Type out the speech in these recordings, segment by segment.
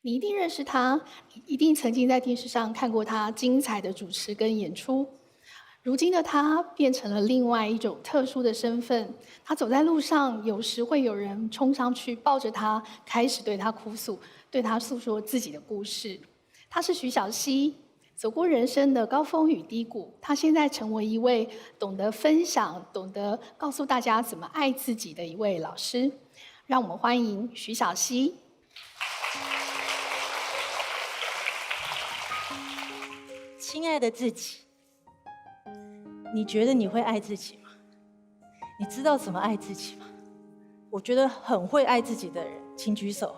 你一定认识他，你一定曾经在电视上看过他精彩的主持跟演出。如今的他变成了另外一种特殊的身份，他走在路上，有时会有人冲上去抱着他，开始对他哭诉，对他诉说自己的故事。他是徐小溪，走过人生的高峰与低谷，他现在成为一位懂得分享、懂得告诉大家怎么爱自己的一位老师。让我们欢迎徐小溪。亲爱的自己，你觉得你会爱自己吗？你知道怎么爱自己吗？我觉得很会爱自己的人，请举手。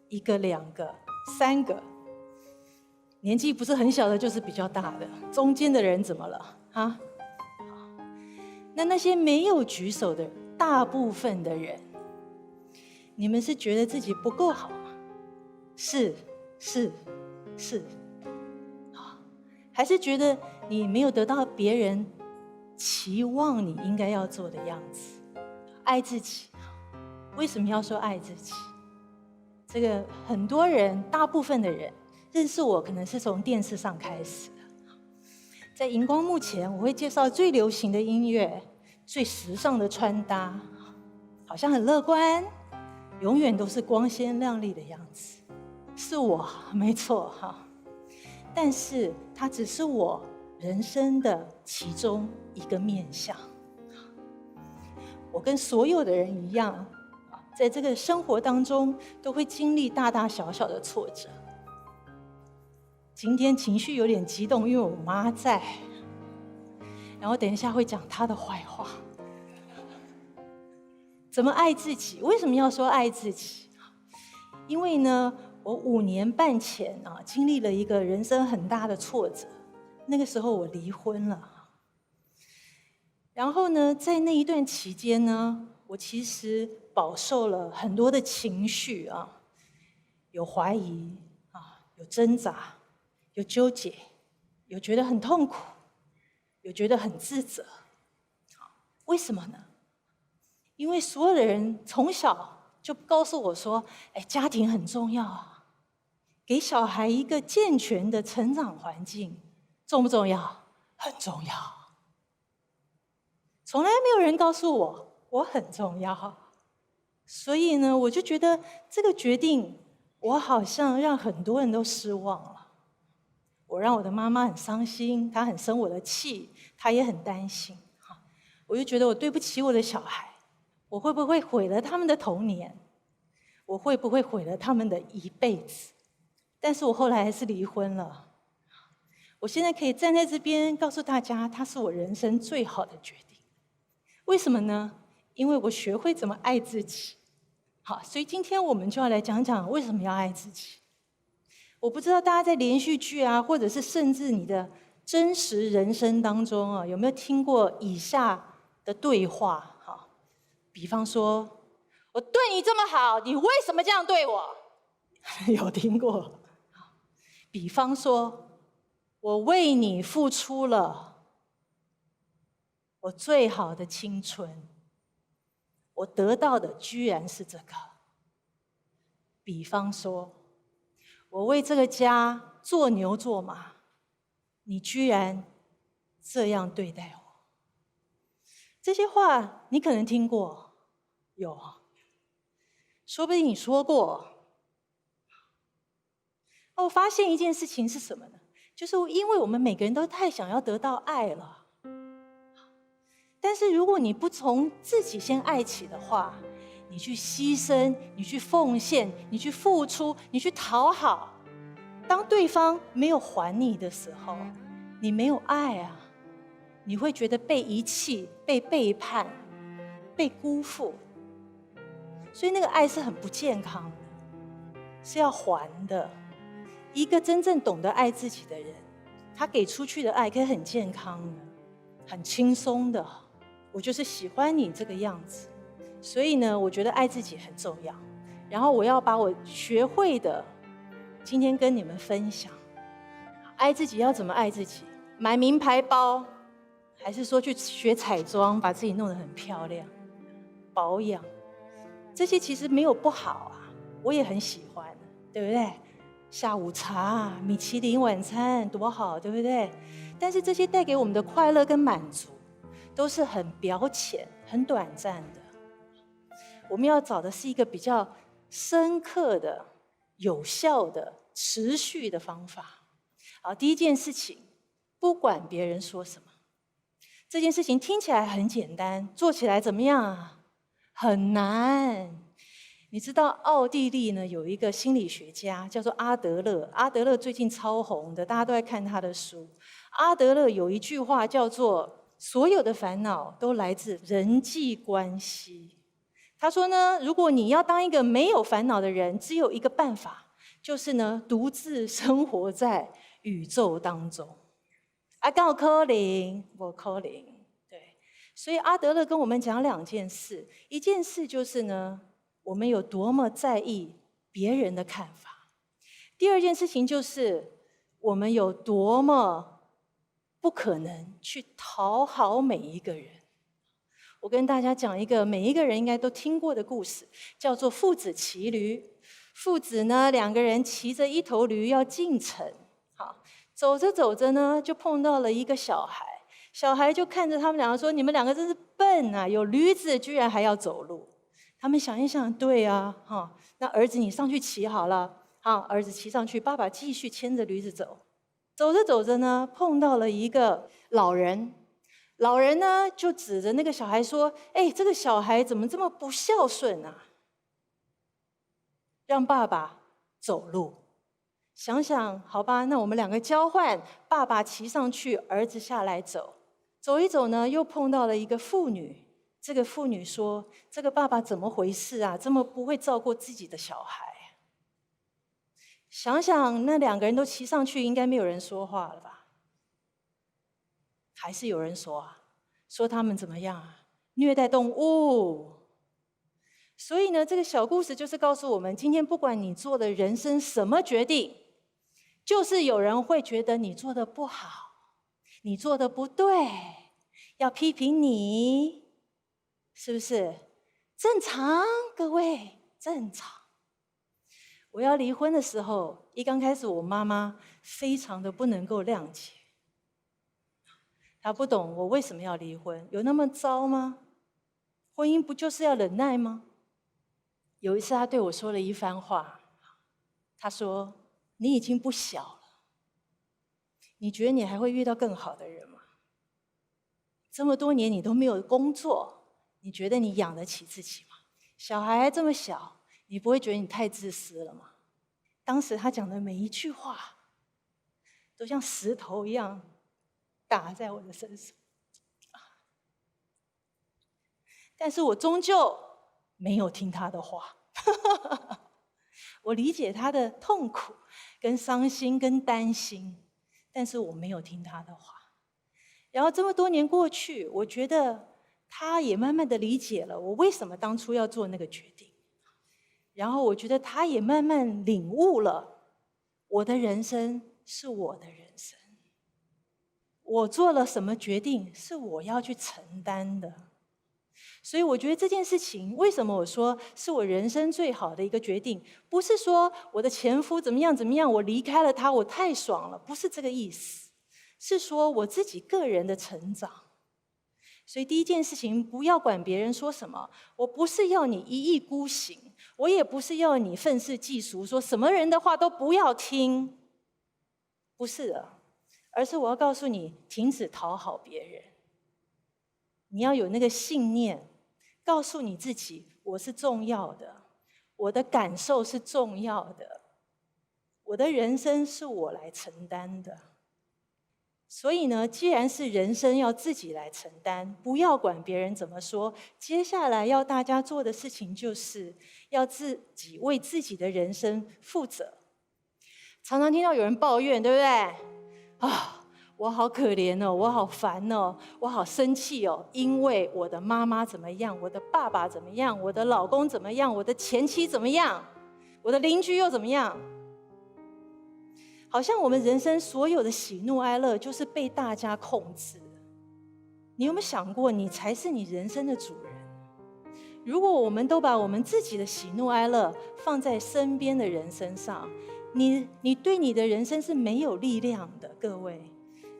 一个、两个、三个。年纪不是很小的，就是比较大的。中间的人怎么了？啊？那些没有举手的大部分的人，你们是觉得自己不够好吗？是。还是觉得你没有得到别人期望你应该要做的样子？爱自己，为什么要说爱自己？这个很多人，大部分的人认识我，可能是从电视上开始的。在荧光幕前，我会介绍最流行的音乐、最时尚的穿搭，好像很乐观，永远都是光鲜亮丽的样子。是我，没错哈。但是它只是我人生的其中一个面向。我跟所有的人一样，在这个生活当中都会经历大大小小的挫折。今天情绪有点激动，因为我妈在，然后等一下会讲她的坏话。怎么爱自己？为什么要说爱自己？因为呢，我5年半前经历了一个人生很大的挫折，那个时候我离婚了。然后呢，在那一段期间呢，我其实饱受了很多的情绪有怀疑有挣扎，有纠结，有觉得很痛苦，有觉得很自责。为什么呢？因为所有的人从小就告诉我说，家庭很重要啊，给小孩一个健全的成长环境重不重要？很重要。从来没有人告诉我我很重要，所以呢，我就觉得这个决定，我好像让很多人都失望了。我让我的妈妈很伤心，她很生我的气，她也很担心。我就觉得我对不起我的小孩，我会不会毁了他们的童年？我会不会毁了他们的一辈子？但是我后来还是离婚了。我现在可以站在这边告诉大家，它是我人生最好的决定。为什么呢？因为我学会怎么爱自己。好，所以今天我们就要来讲讲为什么要爱自己。我不知道大家在连续剧或者是甚至你的真实人生当中有没有听过以下的对话？比方说，我对你这么好，你为什么这样对我？有听过？比方说，我为你付出了我最好的青春，我得到的居然是这个。比方说，我为这个家做牛做马，你居然这样对待我。这些话你可能听过，有，说不定你说过。我发现一件事情是什么呢？就是因为我们每个人都太想要得到爱了。但是如果你不从自己先爱起的话，你去牺牲，你去奉献，你去付出，你去讨好，当对方没有还你的时候，你没有爱你会觉得被遗弃、被背叛、被辜负。所以那个爱是很不健康的，是要还的。一个真正懂得爱自己的人，他给出去的爱可以很健康的，很轻松的。我就是喜欢你这个样子，所以呢，我觉得爱自己很重要。然后我要把我学会的，今天跟你们分享。爱自己要怎么爱自己？买名牌包，还是说去学彩妆，把自己弄得很漂亮？保养，这些其实没有不好我也很喜欢，对不对？下午茶、米其林晚餐多好，对不对？但是这些带给我们的快乐跟满足，都是很表浅、很短暂的。我们要找的是一个比较深刻的、有效的、持续的方法。好，第一件事情，不管别人说什么。这件事情听起来很简单，做起来怎么样啊？很难。你知道奥地利呢有一个心理学家叫做阿德勒，阿德勒最近超红的，大家都在看他的书。阿德勒有一句话叫做“所有的烦恼都来自人际关系”。他说呢，如果你要当一个没有烦恼的人，只有一个办法，就是呢独自生活在宇宙当中。啊，告可能，我可能，对。所以阿德勒跟我们讲两件事，一件事就是呢，我们有多么在意别人的看法；第二件事情就是我们有多么不可能去讨好每一个人。我跟大家讲一个每一个人应该都听过的故事，叫做父子骑驴。父子呢，两个人骑着一头驴要进城，好。走着走着呢，就碰到了一个小孩，小孩就看着他们两个说：“你们两个真是笨啊！有驴子居然还要走路。”他们想一想，对啊，那儿子你上去骑好了，儿子骑上去，爸爸继续牵着驴子走。走着走着呢，碰到了一个老人，老人呢就指着那个小孩说：“哎，这个小孩怎么这么不孝顺啊？让爸爸走路。”想想，好吧，那我们两个交换，爸爸骑上去，儿子下来走。走一走呢，又碰到了一个妇女。这个妇女说：“这个爸爸怎么回事啊？这么不会照顾自己的小孩？”想想，那两个人都骑上去，应该没有人说话了吧？还是有人说啊，说他们怎么样啊？虐待动物。所以呢，这个小故事就是告诉我们，今天不管你做的人生什么决定，就是有人会觉得你做的不好，你做的不对，要批评你，是不是？正常，各位，正常。我要离婚的时候，一刚开始我妈妈非常的不能够谅解，她不懂我为什么要离婚，有那么糟吗？婚姻不就是要忍耐吗？有一次她对我说了一番话，她说：“你已经不小了，你觉得你还会遇到更好的人吗？这么多年你都没有工作，你觉得你养得起自己吗？小孩还这么小，你不会觉得你太自私了吗？”当时他讲的每一句话，都像石头一样打在我的身上。但是我终究没有听他的话。我理解他的痛苦、跟伤心、跟担心，但是我没有听他的话。然后这么多年过去，我觉得他也慢慢的理解了我为什么当初要做那个决定。然后我觉得他也慢慢领悟了，我的人生是我的人生，我做了什么决定是我要去承担的。所以我觉得这件事情，为什么我说是我人生最好的一个决定？不是说我的前夫怎么样怎么样，我离开了他，我太爽了，不是这个意思，是说我自己个人的成长。所以第一件事情，不要管别人说什么，我不是要你一意孤行，我也不是要你愤世嫉俗，说什么人的话都不要听，不是的，而是我要告诉你，停止讨好别人。你要有那个信念，告诉你自己，我是重要的，我的感受是重要的，我的人生是我来承担的。所以呢，既然是人生要自己来承担，不要管别人怎么说。接下来要大家做的事情，就是要自己为自己的人生负责。常常听到有人抱怨，对不对？我好可怜哦，我好烦哦，我好生气哦，因为我的妈妈怎么样，我的爸爸怎么样，我的老公怎么样，我的前妻怎么样，我的邻居又怎么样。好像我们人生所有的喜怒哀乐就是被大家控制。你有没有想过，你才是你人生的主人？如果我们都把我们自己的喜怒哀乐放在身边的人身上，你对你的人生是没有力量的，各位。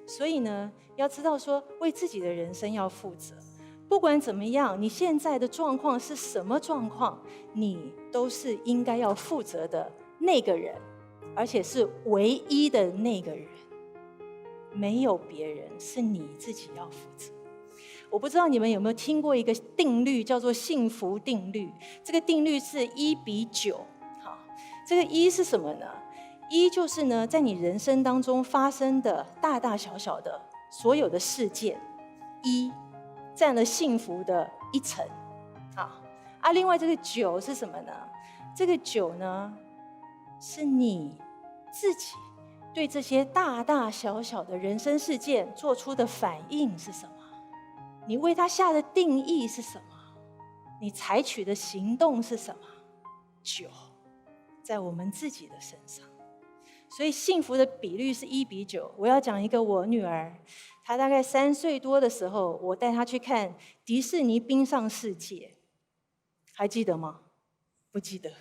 所以呢，要知道说，为自己的人生要负责。不管怎么样，你现在的状况是什么状况，你都是应该要负责的那个人，而且是唯一的那个人，没有别人，是你自己要负责。我不知道你们有没有听过一个定律，叫做幸福定律。这个定律是1:9。好，这个1是什么呢？1就是呢，在你人生当中发生的大大小小的所有的事件，1占了幸福的1成。另外这个9是什么呢？这个9呢，是你自己对这些大大小小的人生事件做出的反应是什么？你为它下的定义是什么？你采取的行动是什么？9在我们自己的身上。所以幸福的比率是1:9。我要讲一个我女儿，她大概3岁多的时候，我带她去看迪士尼冰上世界，还记得吗？不记得。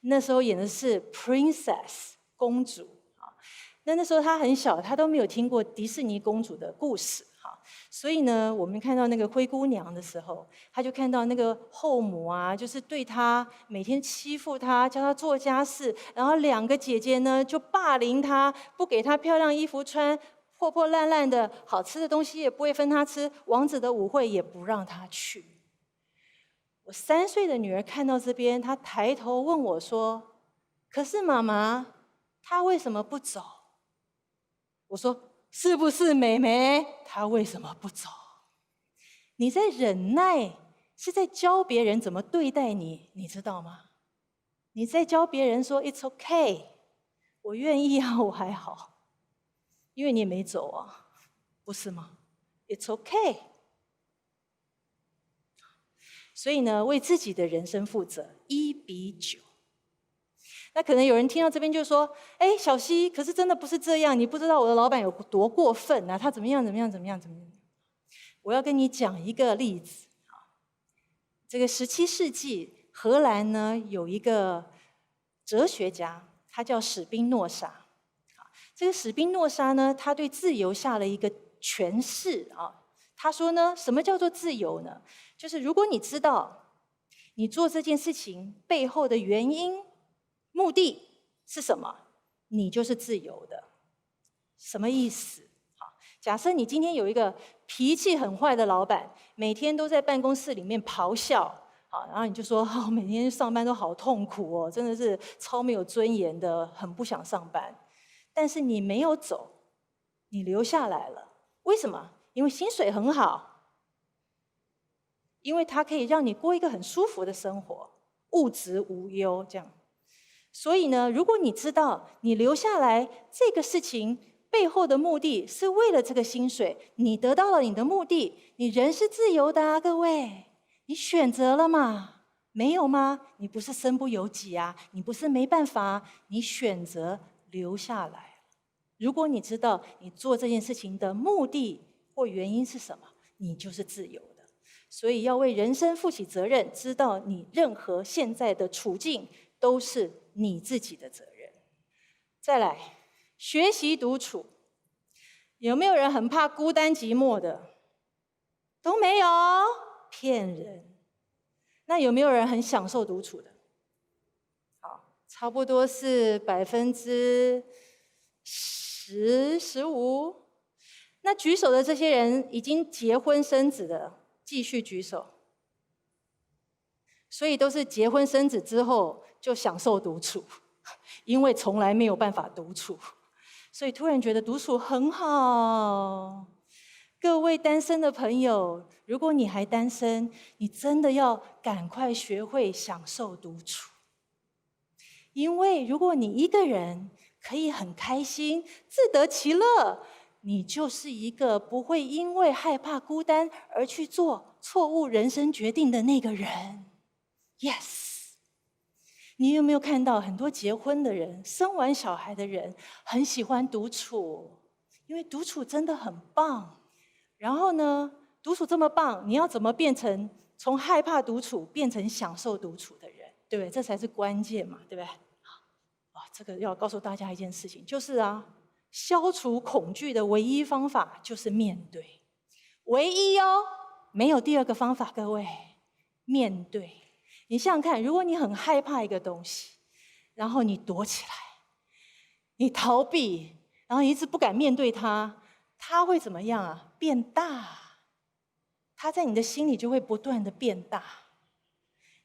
那时候演的是 Princess 公主。那时候她很小，她都没有听过迪士尼公主的故事。所以呢，我们看到那个灰姑娘的时候，她就看到那个后母啊，就是对她每天欺负她，叫她做家事，然后2个姐姐呢就霸凌她，不给她漂亮衣服穿，破破烂烂的，好吃的东西也不会分她吃，王子的舞会也不让她去。我3岁的女儿看到这边，她抬头问我说：“可是妈妈，她为什么不走？”我说：“是不是妹妹？她为什么不走？你在忍耐，是在教别人怎么对待你，你知道吗？你在教别人说 It's okay， 我愿意啊，我还好，因为你也没走啊，不是吗 ？It's okay。所以呢，为自己的人生负责，1:9。那可能有人听到这边就说：“哎，小希，可是真的不是这样，你不知道我的老板有多过分啊，他怎么样怎么样怎么样怎么样。”我要跟你讲一个例子。这个17世纪荷兰呢有一个哲学家，他叫史宾诺莎。这个史宾诺莎呢，他对自由下了一个诠释啊。他说呢，什么叫做自由呢？就是如果你知道你做这件事情背后的原因、目的是什么，你就是自由的。什么意思？假设你今天有一个脾气很坏的老板，每天都在办公室里面咆哮，然后你就说：“每天上班都好痛苦哦，真的是超没有尊严的，很不想上班。”但是你没有走，你留下来了，为什么？因为薪水很好，因为它可以让你过一个很舒服的生活，物质无忧这样。所以呢，如果你知道你留下来这个事情背后的目的是为了这个薪水，你得到了你的目的，你人是自由的啊，各位，你选择了吗？没有吗？你不是身不由己啊，你不是没办法啊，你选择留下来。如果你知道你做这件事情的目的或原因是什么，你就是自由的。所以要为人生负起责任，知道你任何现在的处境都是你自己的责任。再来，学习独处。有没有人很怕孤单寂寞的？都没有，骗人。那有没有人很享受独处的？好，差不多是10%、15%。那举手的这些人已经结婚生子的，继续举手。所以都是结婚生子之后就享受独处，因为从来没有办法独处，所以突然觉得独处很好。各位单身的朋友，如果你还单身，你真的要赶快学会享受独处。因为如果你一个人可以很开心、自得其乐，你就是一个不会因为害怕孤单而去做错误人生决定的那个人。Yes， 你有没有看到很多结婚的人、生完小孩的人很喜欢独处？因为独处真的很棒。然后呢，独处这么棒，你要怎么变成从害怕独处变成享受独处的人？对不对？这才是关键嘛，对不对？这个要告诉大家一件事情，就是消除恐惧的唯一方法就是面对，唯一哦，没有第二个方法，各位，面对。你想想看，如果你很害怕一个东西，然后你躲起来，你逃避，然后你一直不敢面对它，它会怎么样变大，它在你的心里就会不断的变大。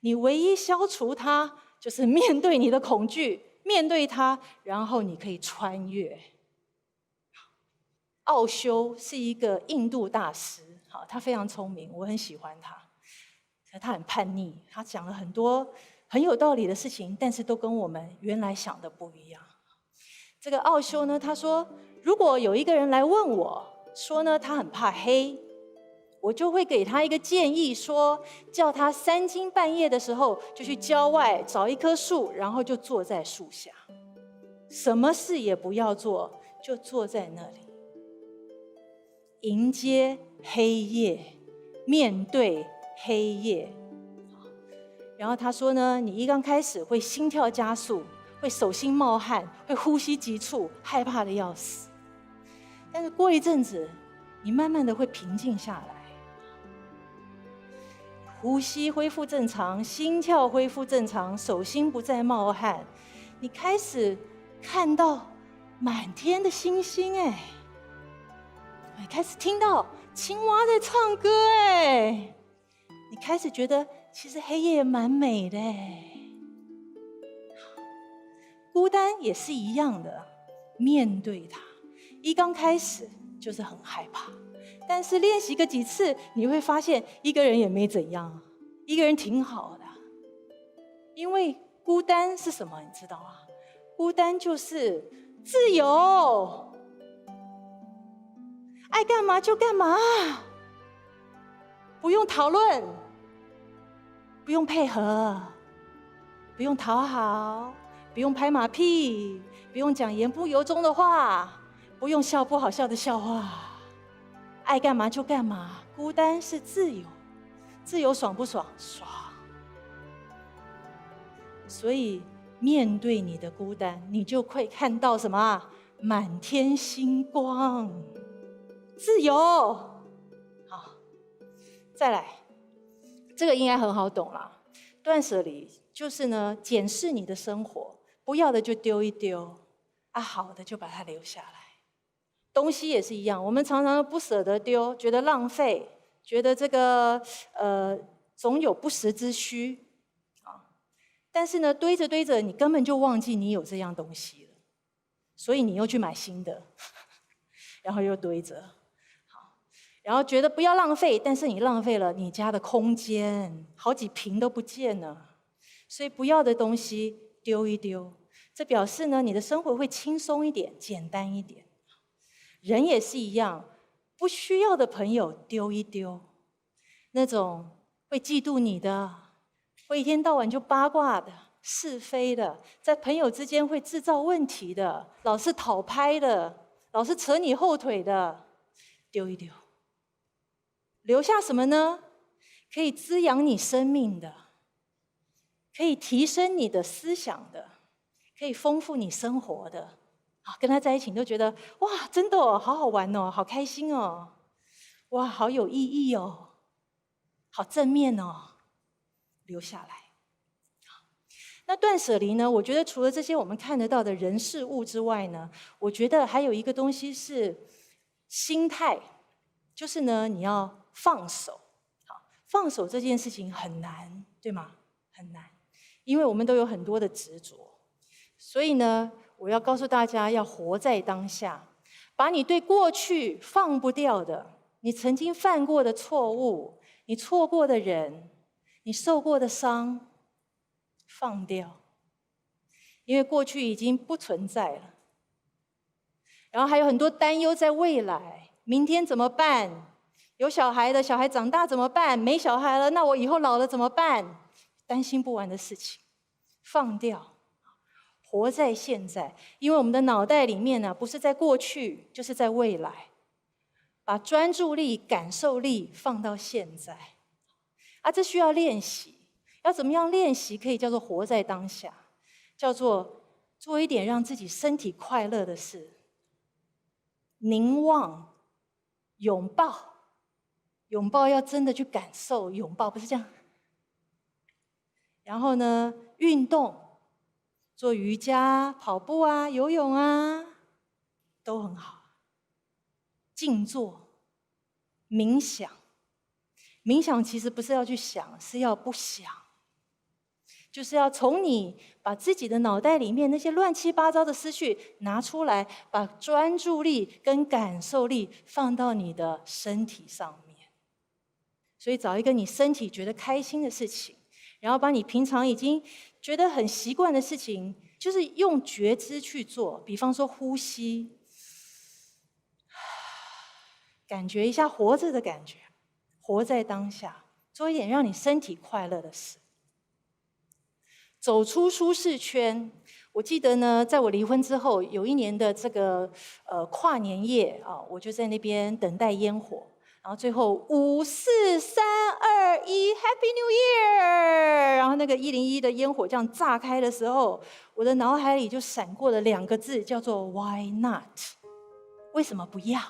你唯一消除它，就是面对你的恐惧，面对它，然后你可以穿越。奥修是一个印度大师，他非常聪明，我很喜欢他。可他很叛逆，他讲了很多很有道理的事情，但是都跟我们原来想的不一样。这个奥修呢，他说，如果有一个人来问我，说呢他很怕黑，我就会给他一个建议，说叫他3更半夜的时候就去郊外找一棵树，然后就坐在树下，什么事也不要做，就坐在那里，迎接黑夜，面对黑夜。然后他说呢，你一刚开始会心跳加速，会手心冒汗，会呼吸急促，害怕的要死。但是过一阵子，你慢慢的会平静下来，呼吸恢复正常，心跳恢复正常，手心不再冒汗，你开始看到满天的星星，你开始听到青蛙在唱歌，你开始觉得其实黑夜蛮美的，孤单也是一样的，面对它，一刚开始就是很害怕，但是练习个几次，你会发现一个人也没怎样，一个人挺好的。因为孤单是什么？你知道吗？孤单就是自由，爱干嘛就干嘛，不用讨论，不用配合，不用讨好，不用拍马屁，不用讲言不由衷的话，不用笑不好笑的笑话，爱干嘛就干嘛。孤单是自由，自由爽不爽？爽。所以面对你的孤单，你就会看到什么？满天星光，自由。好，再来，这个应该很好懂了。断舍离就是呢，检视你的生活，不要的就丢一丢，好的就把它留下来。东西也是一样，我们常常不舍得丢，觉得浪费，觉得这个总有不时之需但是呢，堆着堆着，你根本就忘记你有这样东西了，所以你又去买新的，然后又堆着，然后觉得不要浪费，但是你浪费了你家的空间，好几坪都不见了。所以不要的东西丢一丢，这表示呢，你的生活会轻松一点，简单一点。人也是一样，不需要的朋友丢一丢，那种会嫉妒你的，会一天到晚就八卦的、是非的，在朋友之间会制造问题的，老是讨拍的，老是扯你后腿的，丢一丢。留下什么呢？可以滋养你生命的，可以提升你的思想的，可以丰富你生活的。跟他在一起你都觉得哇，真的好好玩哦，好开心哦，哇，好有意义哦，好正面哦，留下来。那断舍离呢，我觉得除了这些我们看得到的人事物之外呢，我觉得还有一个东西是心态，就是呢，你要放手。放手这件事情很难，对吗？很难，因为我们都有很多的执着。所以呢，我要告诉大家，要活在当下，把你对过去放不掉的，你曾经犯过的错误，你错过的人，你受过的伤，放掉，因为过去已经不存在了。然后还有很多担忧在未来，明天怎么办？有小孩的，小孩长大怎么办？没小孩了，那我以后老了怎么办？担心不完的事情，放掉，活在现在。因为我们的脑袋里面呢，不是在过去，就是在未来。把专注力、感受力放到现在，这需要练习。要怎么样练习？可以叫做活在当下，叫做做一点让自己身体快乐的事。凝望，拥抱，拥抱要真的去感受，拥抱不是这样。然后呢，运动，做瑜伽、跑步啊、游泳啊，都很好。静坐，冥想，冥想其实不是要去想，是要不想。就是要从你把自己的脑袋里面那些乱七八糟的思绪拿出来，把专注力跟感受力放到你的身体上面。所以找一个你身体觉得开心的事情，然后把你平常已经觉得很习惯的事情，就是用觉知去做。比方说呼吸，感觉一下活着的感觉，活在当下，做一点让你身体快乐的事。走出舒适圈。我记得呢，在我离婚之后，有一年的这个跨年夜啊，我就在那边等待烟火，然后最后5、4、3、2、1 ，Happy New Year！ 然后那个101的烟火这样炸开的时候，我的脑海里就闪过了2个字，叫做 Why not？ 为什么不要？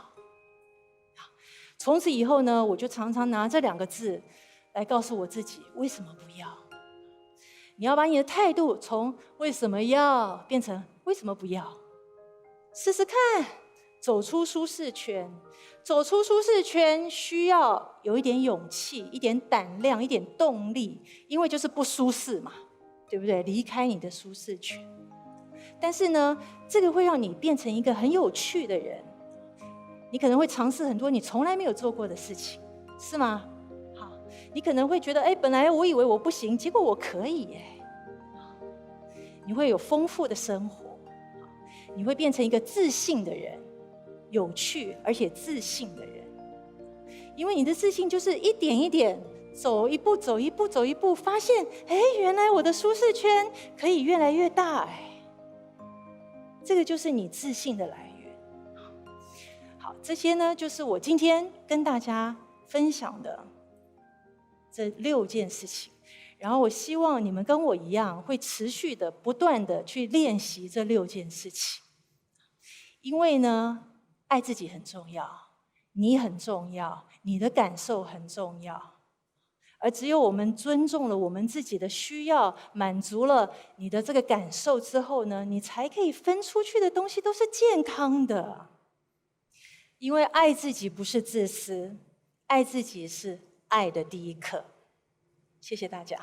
从此以后呢，我就常常拿这2个字来告诉我自己，为什么不要？你要把你的态度从为什么要变成为什么不要，试试看，走出舒适圈。走出舒适圈需要有一点勇气，一点胆量，一点动力，因为就是不舒适嘛，对不对？离开你的舒适圈。但是呢，这个会让你变成一个很有趣的人，你可能会尝试很多你从来没有做过的事情，是吗？你可能会觉得，本来我以为我不行，结果我可以耶。你会有丰富的生活，你会变成一个自信的人，有趣而且自信的人。因为你的自信就是一点一点走一步，走一步，走一步，发现，原来我的舒适圈可以越来越大。这个就是你自信的来源。好，这些呢，就是我今天跟大家分享的这6件事情，然后我希望你们跟我一样，会持续的、不断的去练习这6件事情。因为呢，爱自己很重要，你很重要，你的感受很重要。而只有我们尊重了我们自己的需要，满足了你的这个感受之后呢，你才可以分出去的东西都是健康的。因为爱自己不是自私，爱自己是爱的第一课。谢谢大家。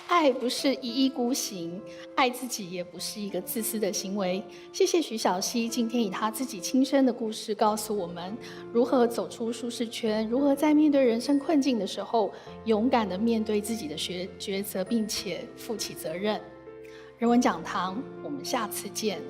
爱不是一意孤行，爱自己也不是一个自私的行为。谢谢徐小溪今天以他自己亲身的故事告诉我们，如何走出舒适圈，如何在面对人生困境的时候，勇敢地面对自己的抉择，并且负起责任。人文讲堂，我们下次见。